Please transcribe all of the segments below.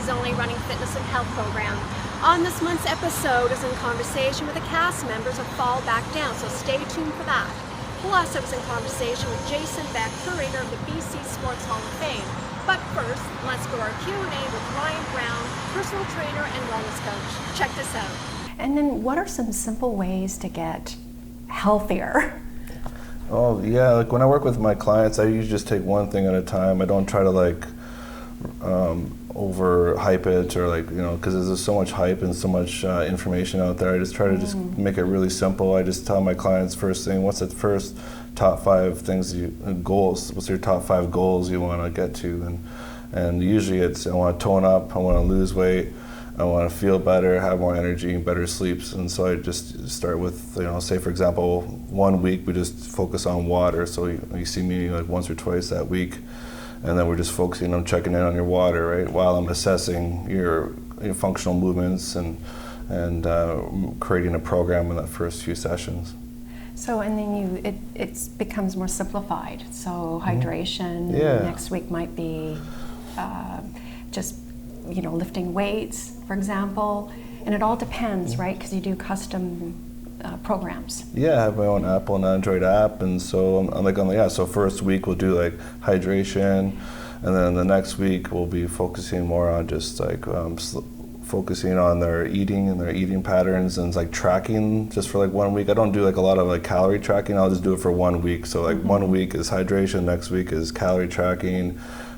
BC's only running fitness and health program. On this month's episode is in conversation with the cast members of Fall Back Down, so stay tuned for that. Plus, I was in conversation with Jason Beck, curator of the BC Sports Hall of Fame. But first, let's go our Q&A with Ryan Brown, personal trainer and wellness coach. Check this out. And then what are some simple ways to get healthier? Oh yeah, like when I work with my clients, I usually just take one thing at a time. I don't try to like over hype it or like, you know, because there's so much hype and so much information out there. I just try to just make it really simple. I just tell my clients first thing, what's the first top 5 things goals? What's your top 5 goals you want to get to? And usually it's I want to tone up, I want to lose weight, I want to feel better, have more energy, better sleeps. And so I just start with, you know, say for example, 1 week we just focus on water. So you see me like once or twice that week. And then we're just focusing on checking in on your water, right? While I'm assessing your functional movements and creating a program in that first few sessions. So, and then it becomes more simplified. So hydration next week might be just, you know, lifting weights, for example. And it all depends, right? Because you do custom programs. Yeah, I have my own Apple and Android app, and so I'm like so first week we'll do like hydration, and then the next week we'll be focusing more on just like focusing on their eating and their eating patterns and like tracking just for like 1 week. I don't do like a lot of like calorie tracking. I'll just do it for 1 week. So like 1 week is hydration, next week is calorie tracking,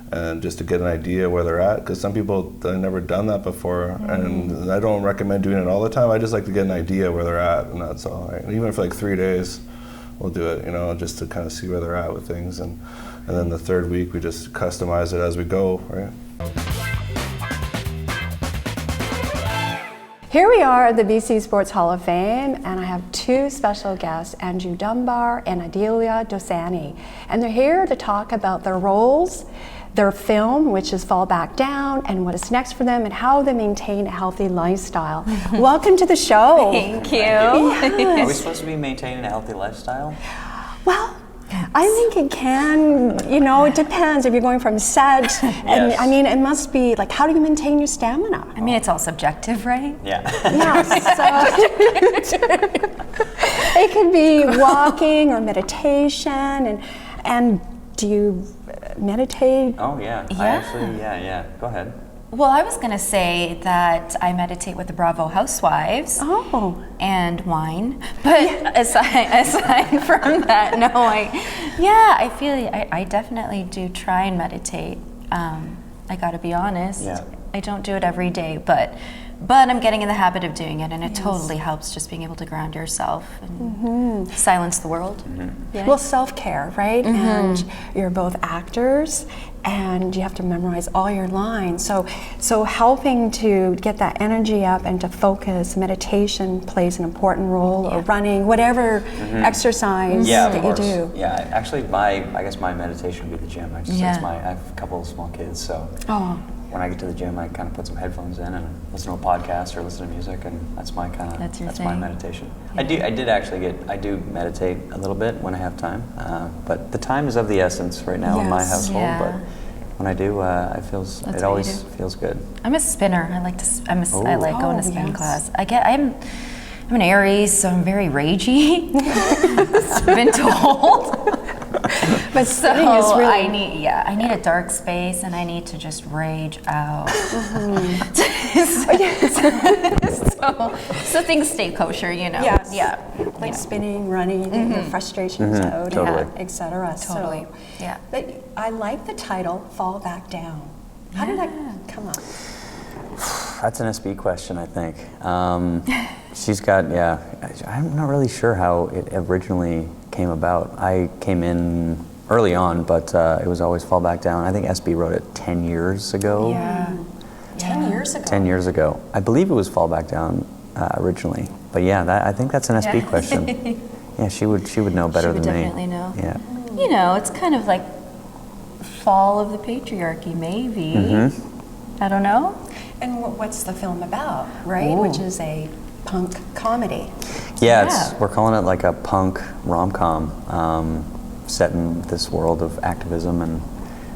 and just to get an idea where they're at, because some people have never done that before, and I don't recommend doing it all the time. I just like to get an idea where they're at, and that's all. Right? And even for like 3 days, we'll do it, you know, just to kind of see where they're at with things, and then the third week we just customize it as we go, right? Here we are at the BC Sports Hall of Fame, and I have 2 special guests, Andrew Dunbar and Aadila Dosani. And they're here to talk about their roles, their film, which is Fall Back Down, and what is next for them, and how they maintain a healthy lifestyle. Welcome to the show. Thank you. Yes. Are we supposed to be maintaining a healthy lifestyle? Well, I think it can, you know, it depends if you're going from set, and I mean, it must be like, how do you maintain your stamina? I mean, it's all subjective, right? Yeah. Yeah, so it could be walking or meditation, and do you meditate? Oh yeah. I actually, go ahead. Well, I was going to say that I meditate with the Bravo Housewives and wine, but aside from that, no, I feel I definitely do try and meditate. I got to be honest. Yeah. I don't do it every day, but I'm getting in the habit of doing it, and it totally helps just being able to ground yourself and silence the world. Yeah. Well, self-care, right? And you're both actors, and you have to memorize all your lines. So helping to get that energy up and to focus, meditation plays an important role, or running, whatever exercise that you do. Yeah, actually, I guess my meditation would be the gym. I have a couple of small kids, so when I get to the gym, I kind of put some headphones in and listen to a podcast or listen to music, and that's my meditation. Yeah. I do meditate a little bit when I have time, but the time is of the essence right now in my household. Yeah. But when I do, it always feels good. I'm a spinner. I like going to spin class. I'm an Aries, so I'm very ragey. I've been told. But spinning is really... I need a dark space, and I need to just rage out. So things stay kosher, you know. Yes. Yeah. Like spinning, running, get your frustrations out, etc. Totally. So, but I like the title, Fall Back Down. How did that come up? That's an SB question, I think. She's got, I'm not really sure how it originally came about. I came in early on, but it was always Fall Back Down. I think SB wrote it 10 years ago. Yeah. 10 years ago? 10 years ago. I believe it was Fall Back Down originally. But I think that's an SB question. Yeah, she would know better than me. She would definitely know. Yeah. You know, it's kind of like fall of the patriarchy, maybe. I don't know. And what's the film about, right? Which is a punk comedy. Yeah, we're calling it like a punk rom-com set in this world of activism and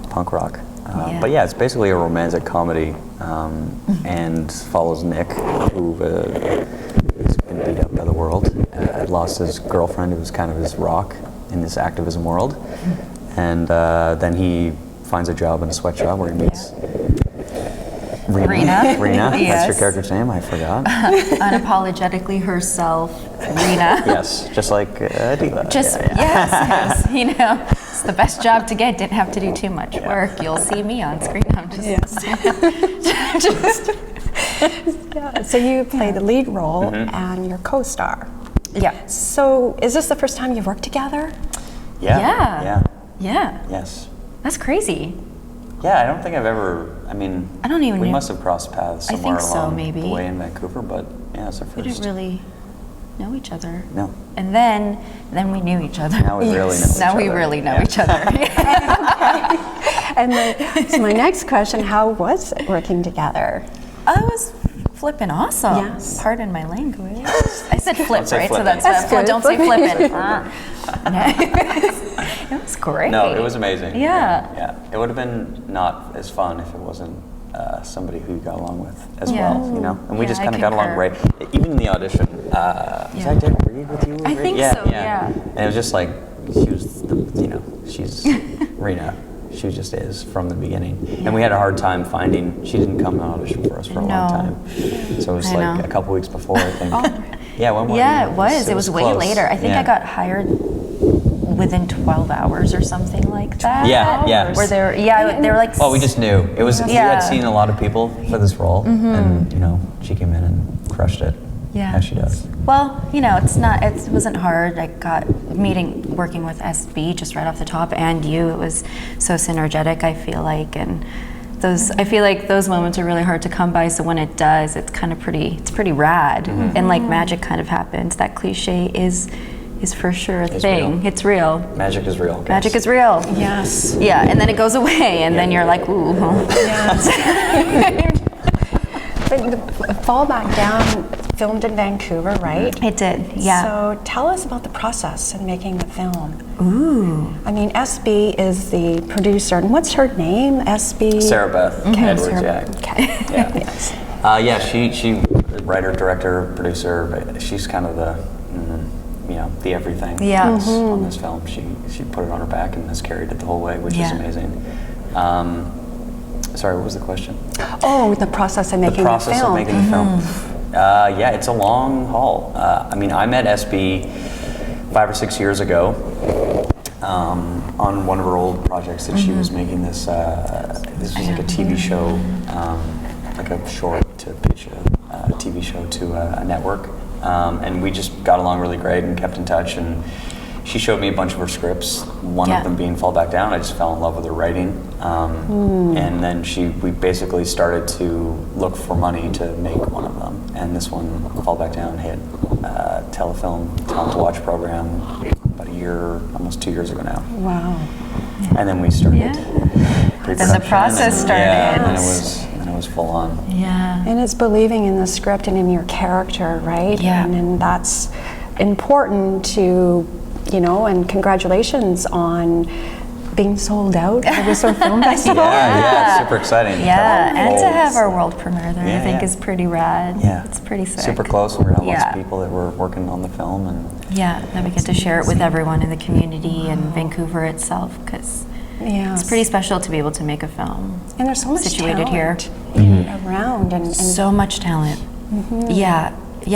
punk rock. But it's basically a romantic comedy and follows Nick, who has been beat up by the world, had lost his girlfriend, who was kind of his rock in this activism world, and then he finds a job in a sweatshop where he meets Rena. Yes. That's your character's name, I forgot. Unapologetically herself, Rena. Yes, just like Aadila. Yes, you know, it's the best job to get. Didn't have to do too much work. You'll see me on screen. I'm just, Yeah. So you play the lead role and your co-star. yeah. So is this the first time you've worked together? Yeah. Yes. That's crazy. Yeah, I don't think I've ever, I mean, I don't even we know. must have crossed paths I somewhere think so, along maybe. the way in Vancouver, but yeah, it's our We first. didn't really know each other. No. And then we knew each other. Now we really know each Now other. we really know Yeah. each other. And so my next question, how was it working together? I was flipping awesome. Yes. Pardon my language. I said flip, say right? flippin'. So that's That's well, good. don't say flipping. It was great. No, it was amazing. Yeah. It would have been not as fun if it wasn't somebody who you got along with as Yeah. well, you know? And we Yeah, just I kind of got along concur. great. Even in the audition, was I Dick Reed with you? I think so, yeah. And it was just like, she was, she's Rena. She just is from the beginning. And we had a hard time finding, she didn't come and audition for us for a long No. time. So it was I like know. a couple weeks before, I think. Yeah, when Yeah, it was. It was way close. later. I think Yeah. I got hired within 12 hours or something like that. Yeah. Where they were like, Well, we just knew. It was, we Yeah. had seen a lot of people for this role, and, she came in and crushed it, Yeah. as she does. well, it wasn't hard. I got working with SB just right off the top, and you. It was so synergetic, I feel like, and I feel like those moments are really hard to come by. So when it does, it's pretty rad, and like magic kind of happens. That cliche is for sure a thing. real. It's real. Magic is real. guys. Magic is real. Yes. Yeah, and then it goes away, and then you're like, ooh. But the Fall Back Down filmed in Vancouver, right? It did, yeah. So tell us about the process in making the film. Ooh. I mean, SB is the producer, and what's her name? SB? Sarah Beth Edwards, Sarah- yeah. Okay. Yeah. Yes. She writer, director, producer, but she's kind of the, the everything Yeah. on this film. She put it on her back and has carried it the whole way, which is Yeah. amazing. Sorry, what was the question? Oh, the process of making The process the film. of making the film. Yeah, it's a long haul. I mean, I met SB 5 or 6 years ago on one of her old projects that she was making. This was like a TV show, like a short to pitch a TV show to a network, and we just got along really great and kept in touch. And she showed me a bunch of her scripts, one of them being Fall Back Down. I just fell in love with her writing. And then we basically started to look for money to make one of them. And this one, Fall Back Down, hit Telefilm, Talent to Watch program about almost 2 years ago now. Wow. And then we started Then pre-production. the process started. Yeah, and then it was full on. Yeah. And it's believing in the script and in your character, right? Yeah. And that's important to, and congratulations on being sold out at the Whistler Film Festival. Yeah, super exciting. Yeah, Have and to full- have our world premiere there, I Yeah, think yeah. is pretty rad. Yeah. It's pretty sick. Super close. We're gonna have lots Yeah. of people that were working on the film, and Yeah, then we get to share it with everyone in the community and Vancouver itself, because Yes. it's pretty special to be able to make a film. And there's so much situated here. talent around, and So much talent. Yeah,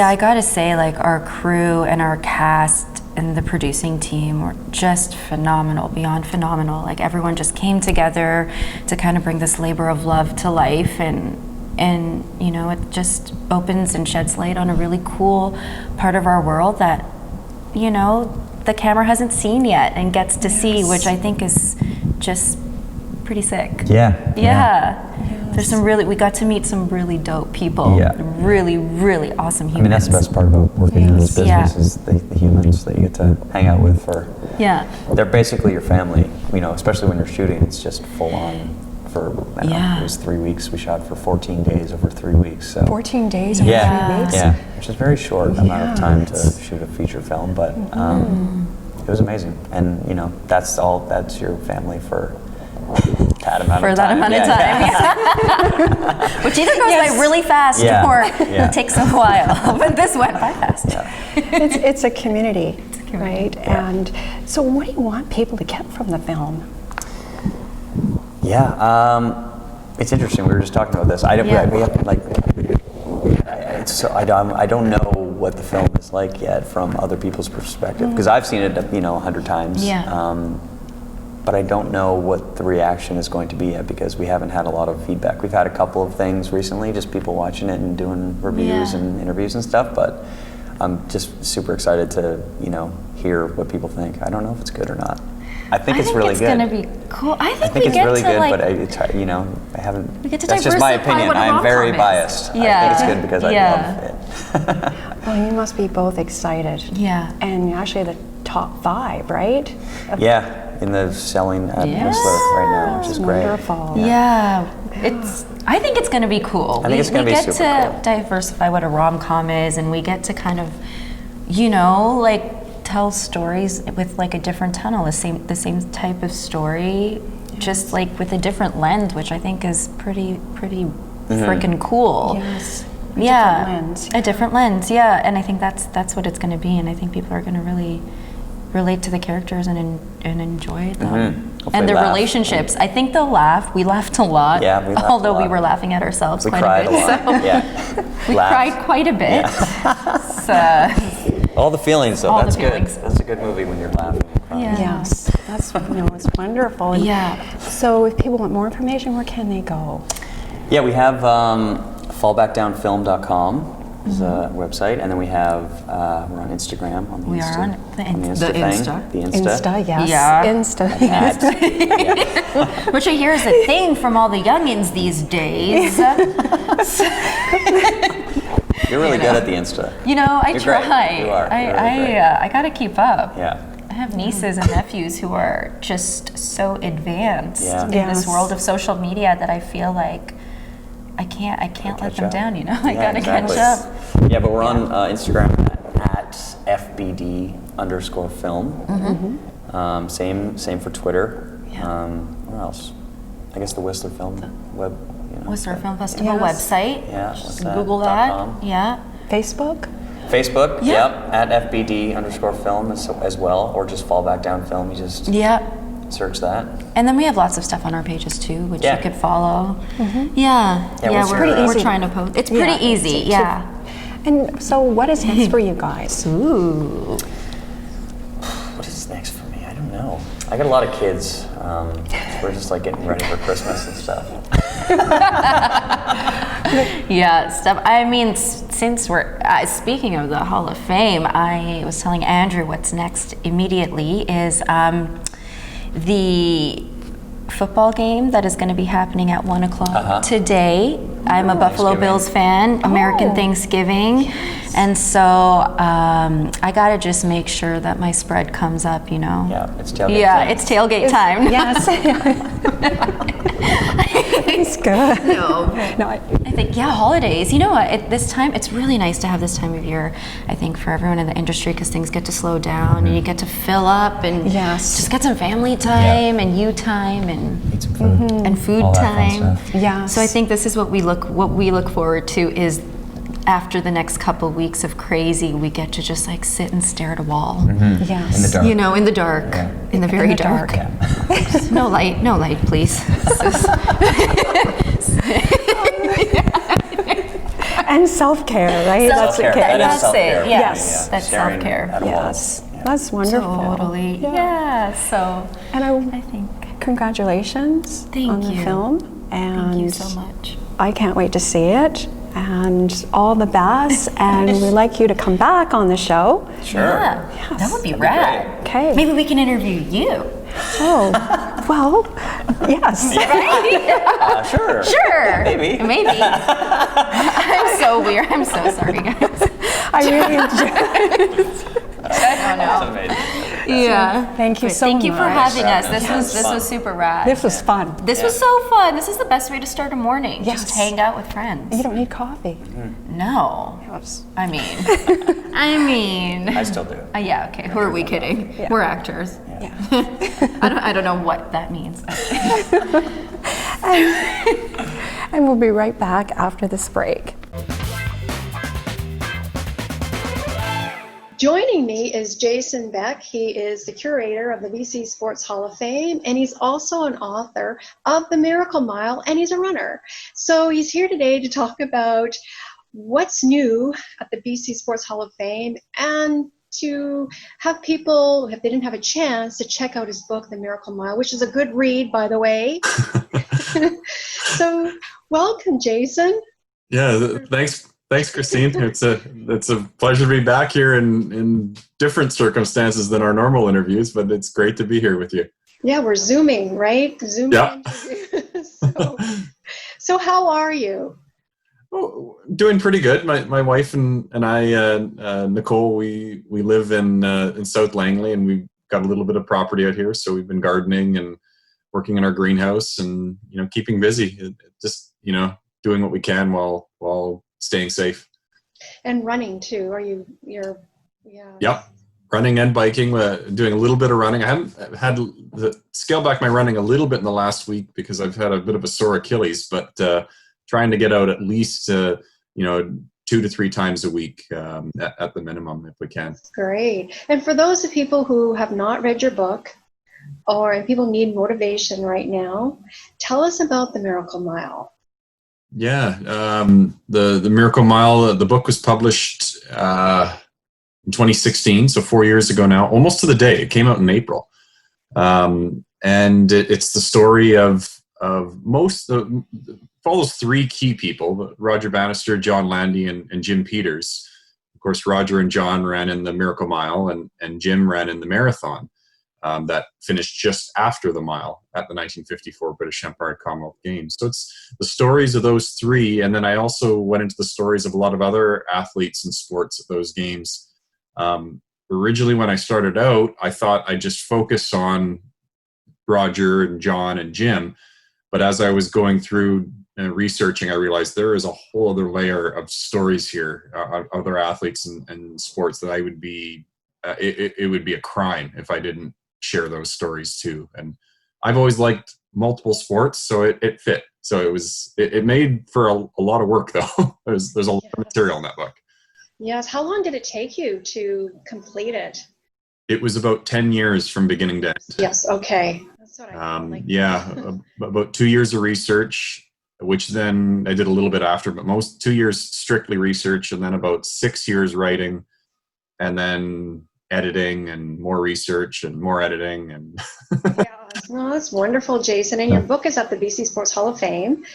I gotta say, like, our crew and our cast and the producing team were just phenomenal, beyond phenomenal. Like, everyone just came together to kind of bring this labor of love to life, and it just opens and sheds light on a really cool part of our world that the camera hasn't seen yet and gets to see, which I think is just pretty sick. yeah. We got to meet some really dope people. Yeah. Really, really awesome humans. I mean, that's the best part about working in this business Yeah. is the humans that you get to hang out with Yeah. they're basically your family, especially when you're shooting. It's just full on for, it was 3 weeks. We shot for 14 days over 3 weeks. So 14 days over yeah, 3 weeks. yeah, which is a very short amount of time to shoot a feature film, but it was amazing. And that's your family for that amount for of that time. amount of time. Yeah. Which either goes by really fast or it takes a while. But this went by fast. It's a community, right? Yeah. And so what do you want people to get from the film? Yeah, it's interesting. We were just talking about this. I don't know what the film is like yet from other people's perspective, because I've seen it 100 times. Yeah. But I don't know what the reaction is going to be yet, because we haven't had a lot of feedback. We've had a couple of things recently, just people watching it and doing reviews and interviews and stuff, but I'm just super excited to, hear what people think. I don't know if it's good or not. I think it's really good. I think it's gonna be cool. I think it's really good, but I haven't. We get to that's just my diversify opinion. what a I'm very rom-com is. biased. Yeah. I think it's good because I love it. Well, you must be both excited. Yeah. And you're actually the top 5, right? Yeah, in the selling at Whistler right now, which is great. Wonderful. Yeah. I think it's going to be cool. I think it's going to be super We get to cool. diversify what a rom-com is, and we get to kind of, tell stories with like a different tunnel, the same type of story, just like with a different lens, which I think is pretty freaking cool. Yes. Yeah. Different lens. A different lens, yeah. And I think that's what it's going to be, and I think people are going to really relate to the characters and enjoy them. And their relationships. I think they'll laugh. We laughed a lot. Yeah, we laughed although a lot. we were laughing at ourselves We quite cried a bit. a lot. So Yeah. we cried quite a bit. All the feelings, though. All That's the good. feelings. That's a good movie when you're laughing. And crying. Yeah. Yes, that's it's wonderful. And Yeah. So if people want more information, where can they go? Yeah, we have fallbackdownfilm.com is a website, and then we have we're on Instagram on the We Insta, are on the Insta Insta. thing. The Insta. Insta, yes. Yeah. Insta. Yeah. Which I hear is a thing from all the youngins these days. You're really good at the Insta. I You're try. great. You are. You're really great. I gotta keep up. Yeah. I have nieces and nephews who are just so advanced Yeah. in Yes. this world of social media that I feel like I can't let catch them up. down. I Yeah, gotta exactly. catch up. Yeah, but we're on Instagram at FBD_film. Same for Twitter. Yeah. Where else? I guess the Whistler Film web. Whistler Film Festival Yes. website. Yeah. Just what's that? Google that. .com. Yeah. Facebook? Facebook. Yeah. Yep. At FBD_film as well, or just Fall Back Down Film. You just Yeah. search that. And then we have lots of stuff on our pages too, which Yeah. you could follow. Yeah, we're pretty we're easy. trying to post. It's pretty easy. Yeah. And so what is next for you guys? Ooh. What is next for me? I don't know. I got a lot of kids. We're just like getting ready for Christmas and stuff. Yeah, stuff. I mean, since we're speaking of the Hall of Fame, I was telling Andrew what's next immediately is the football game that is going to be happening at 1 o'clock today. I'm a Buffalo Thanksgiving. Bills fan, American Thanksgiving, and so I got to just make sure that my spread comes up, Yeah, it's tailgate Yeah, time. it's tailgate time. Yes. It's good. No, No, I think, holidays. You know what? This time, it's really nice to have this time of year, I think, for everyone in the industry, because things get to slow down and you get to fill up and Yes. just get some family time and you time and Eat some food. and food All that fun time. stuff. Yes. So I think this is what we look forward to is after the next couple weeks of crazy, we get to just like sit and stare at a wall. Yes. In the dark. In the dark, Yeah. in the very the dark. dark. No light, please. And self-care, right? Self-care. okay. That is That's self-care. it. Yeah. Yes. That's Staring self-care. at a wall. Yes. Yeah. That's wonderful. Totally. Yeah. So And I think. congratulations Thank on the you. film. And Thank you so much. I can't wait to see it. And all the best. And we'd like you to come back on the show. Sure. Yeah. That would be rad. Okay. Maybe we can interview you. Oh, well, yes. Sure. Sure. Maybe. Maybe. I'm so weird. I'm so sorry, guys. I really enjoyed it. I don't know. That's amazing. Yeah. Thank you But so thank you for much. having us. Thanks This for having was us. this Fun. was super rad. This was fun. This was so fun. This is the best way to start a morning. Yes. Just hang out with friends. You don't need coffee. No. I mean, I still do. Yeah, okay. Who are we kidding? Yeah. We're actors. Yeah. I don't know what that means. And we'll be right back after this break. Joining me is Jason Beck. He is the curator of the BC Sports Hall of Fame, and he's also an author of The Miracle Mile, and he's a runner. So he's here today to talk about what's new at the BC Sports Hall of Fame, and to have people, if they didn't have a chance, to check out his book, The Miracle Mile, which is a good read, by the way. So welcome, Jason. Yeah, thanks, Christine. It's a pleasure to be back here in different circumstances than our normal interviews, but it's great to be here with you. Yeah, we're Zooming, right? Zooming. Yeah. So how are you? Oh, doing pretty good. My wife and I, Nicole, we live in South Langley, and we've got a little bit of property out here, so we've been gardening and working in our greenhouse, and keeping busy. Just doing what we can while staying safe. And running too. You're yeah. Yep. Running and biking, doing a little bit of running. I haven't had to scale back my running a little bit in the last week because I've had a bit of a sore Achilles, but trying to get out at least 2 to 3 times a week at the minimum if we can. Great. And for those of people who have not read your book, or people need motivation right now, tell us about The Miracle Mile. Yeah, the Miracle Mile, the book was published in 2016, so 4 years ago now, almost to the day. It came out in April. And it's the story of follows 3 key people: Roger Bannister, John Landy, and Jim Peters. Of course, Roger and John ran in the Miracle Mile, and Jim ran in the marathon that finished just after the mile at the 1954 British Empire Commonwealth Games. So it's the stories of those 3, and then I also went into the stories of a lot of other athletes and sports at those games. Originally, when I started out, I thought I'd just focus on Roger and John and Jim, but as I was going through researching, I realized there is a whole other layer of stories here, other athletes and sports that I would be, it would be a crime if I didn't share those stories too. And I've always liked multiple sports, so it fit. So it made for a lot of work though. There's a lot of material in that book. Yes. How long did it take you to complete it? It was about 10 years from beginning to end. Yes. Okay. That's what I yeah, about 2 years of research, which then I did a little bit after, but 2 years strictly research, and then about 6 years writing, and then editing and more research and more editing. And yeah, well, that's wonderful, Jason. And your book is at the BC Sports Hall of Fame.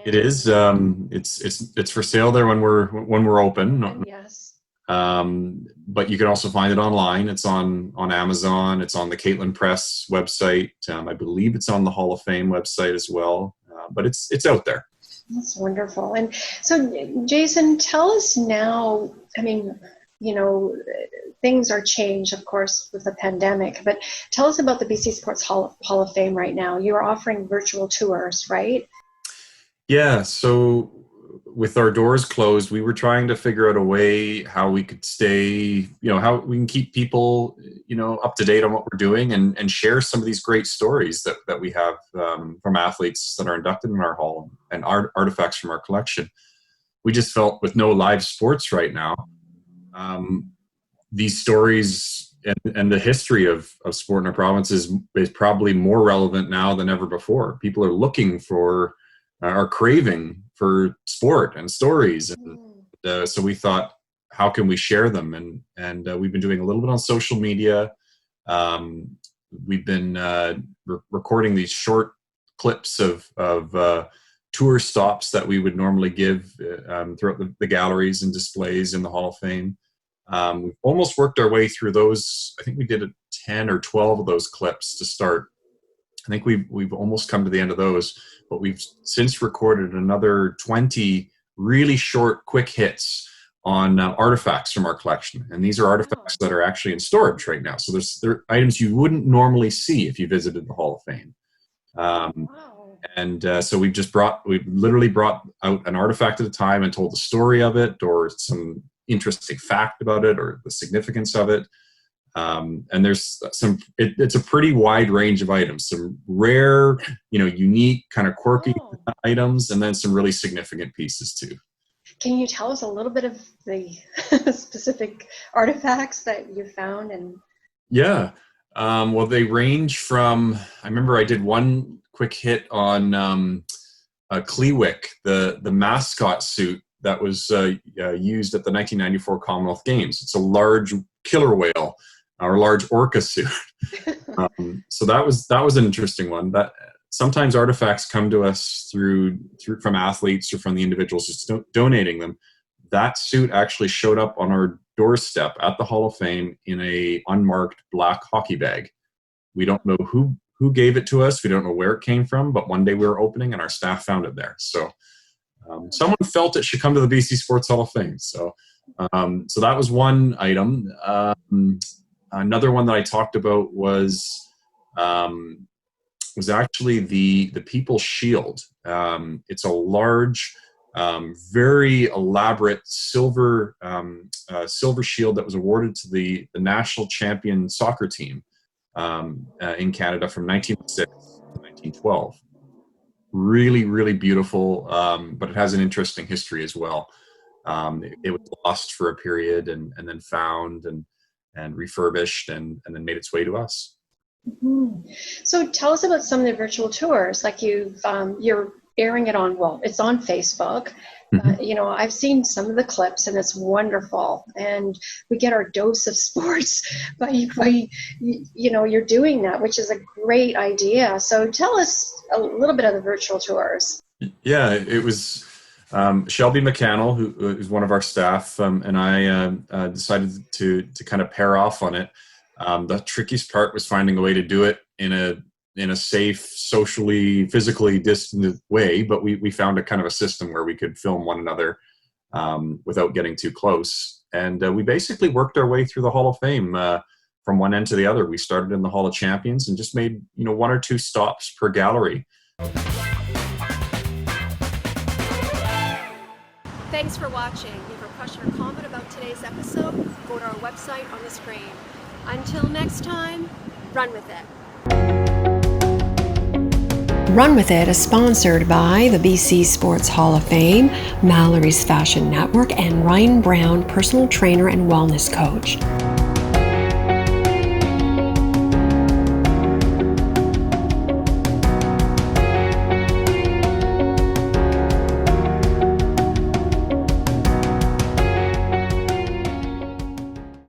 It is. It's for sale there when we're open. Yes. But you can also find it online. It's on Amazon. It's on the Caitlin Press website. I believe it's on the Hall of Fame website as well. But it's out there. That's wonderful. And so, Jason, tell us now. I mean, things are changed, of course, with the pandemic. But tell us about the BC Sports Hall of Fame right now. You are offering virtual tours, right? Yeah. So with our doors closed, we were trying to figure out a way how we could stay, how we can keep people, up to date on what we're doing and share some of these great stories that we have from athletes that are inducted in our hall and artifacts from our collection. We just felt with no live sports right now, these stories and the history of sport in our province is probably more relevant now than ever before. People are looking for, are craving for sport and stories. And so we thought, how can we share them? And we've been doing a little bit on social media. We've been recording these short clips of tour stops that we would normally give throughout the galleries and displays in the Hall of Fame. We've almost worked our way through those. I think we did 10 or 12 of those clips to start. I think we've almost come to the end of those, but we've since recorded another 20 really short, quick hits on artifacts from our collection. And these are artifacts that are actually in storage right now. So they're items you wouldn't normally see if you visited the Hall of Fame. And so we literally brought out an artifact at a time and told the story of it, or some interesting fact about it, or the significance of it. And there's it's a pretty wide range of items, some rare, unique, kind of quirky items, and then some really significant pieces too. Can you tell us a little bit of the specific artifacts that you found? Yeah. Well, they range from, I remember I did one quick hit on Kleewick, the mascot suit that was used at the 1994 Commonwealth Games. It's a large killer whale, or large orca suit. So that was an interesting one. That sometimes artifacts come to us through from athletes or from the individuals just donating them. That suit actually showed up on our doorstep at the Hall of Fame in a unmarked black hockey bag. We don't know who gave it to us. We don't know where it came from, but one day we were opening and our staff found it there. So someone felt it should come to the BC Sports Hall of Fame. So that was one item. Another one that I talked about was actually the People's Shield. It's a large, very elaborate silver shield that was awarded to the national champion soccer team in Canada from 1906 to 1912. Really, really beautiful, but it has an interesting history as well. It was lost for a period and then found and refurbished and then made its way to us. Mm-hmm. So tell us about some of the virtual tours. Like you're airing it on, it's on Facebook. Mm-hmm. I've seen some of the clips and it's wonderful. And we get our dose of sports by you're doing that, which is a great idea. So tell us a little bit of the virtual tours. Yeah, it was Shelby McCannell, who is one of our staff, and I decided to kind of pair off on it. The trickiest part was finding a way to do it in a safe, socially, physically distant way, but we found a kind of a system where we could film one another without getting too close. And we basically worked our way through the Hall of Fame from one end to the other. We started in the Hall of Champions and just made one or two stops per gallery. Thanks for watching. If you have a question or comment about today's episode, go to our website on the screen. Until next time, run with it. Run With It is sponsored by the BC Sports Hall of Fame, Mallory's Fashion Network, and Ryan Brown, personal trainer and wellness coach.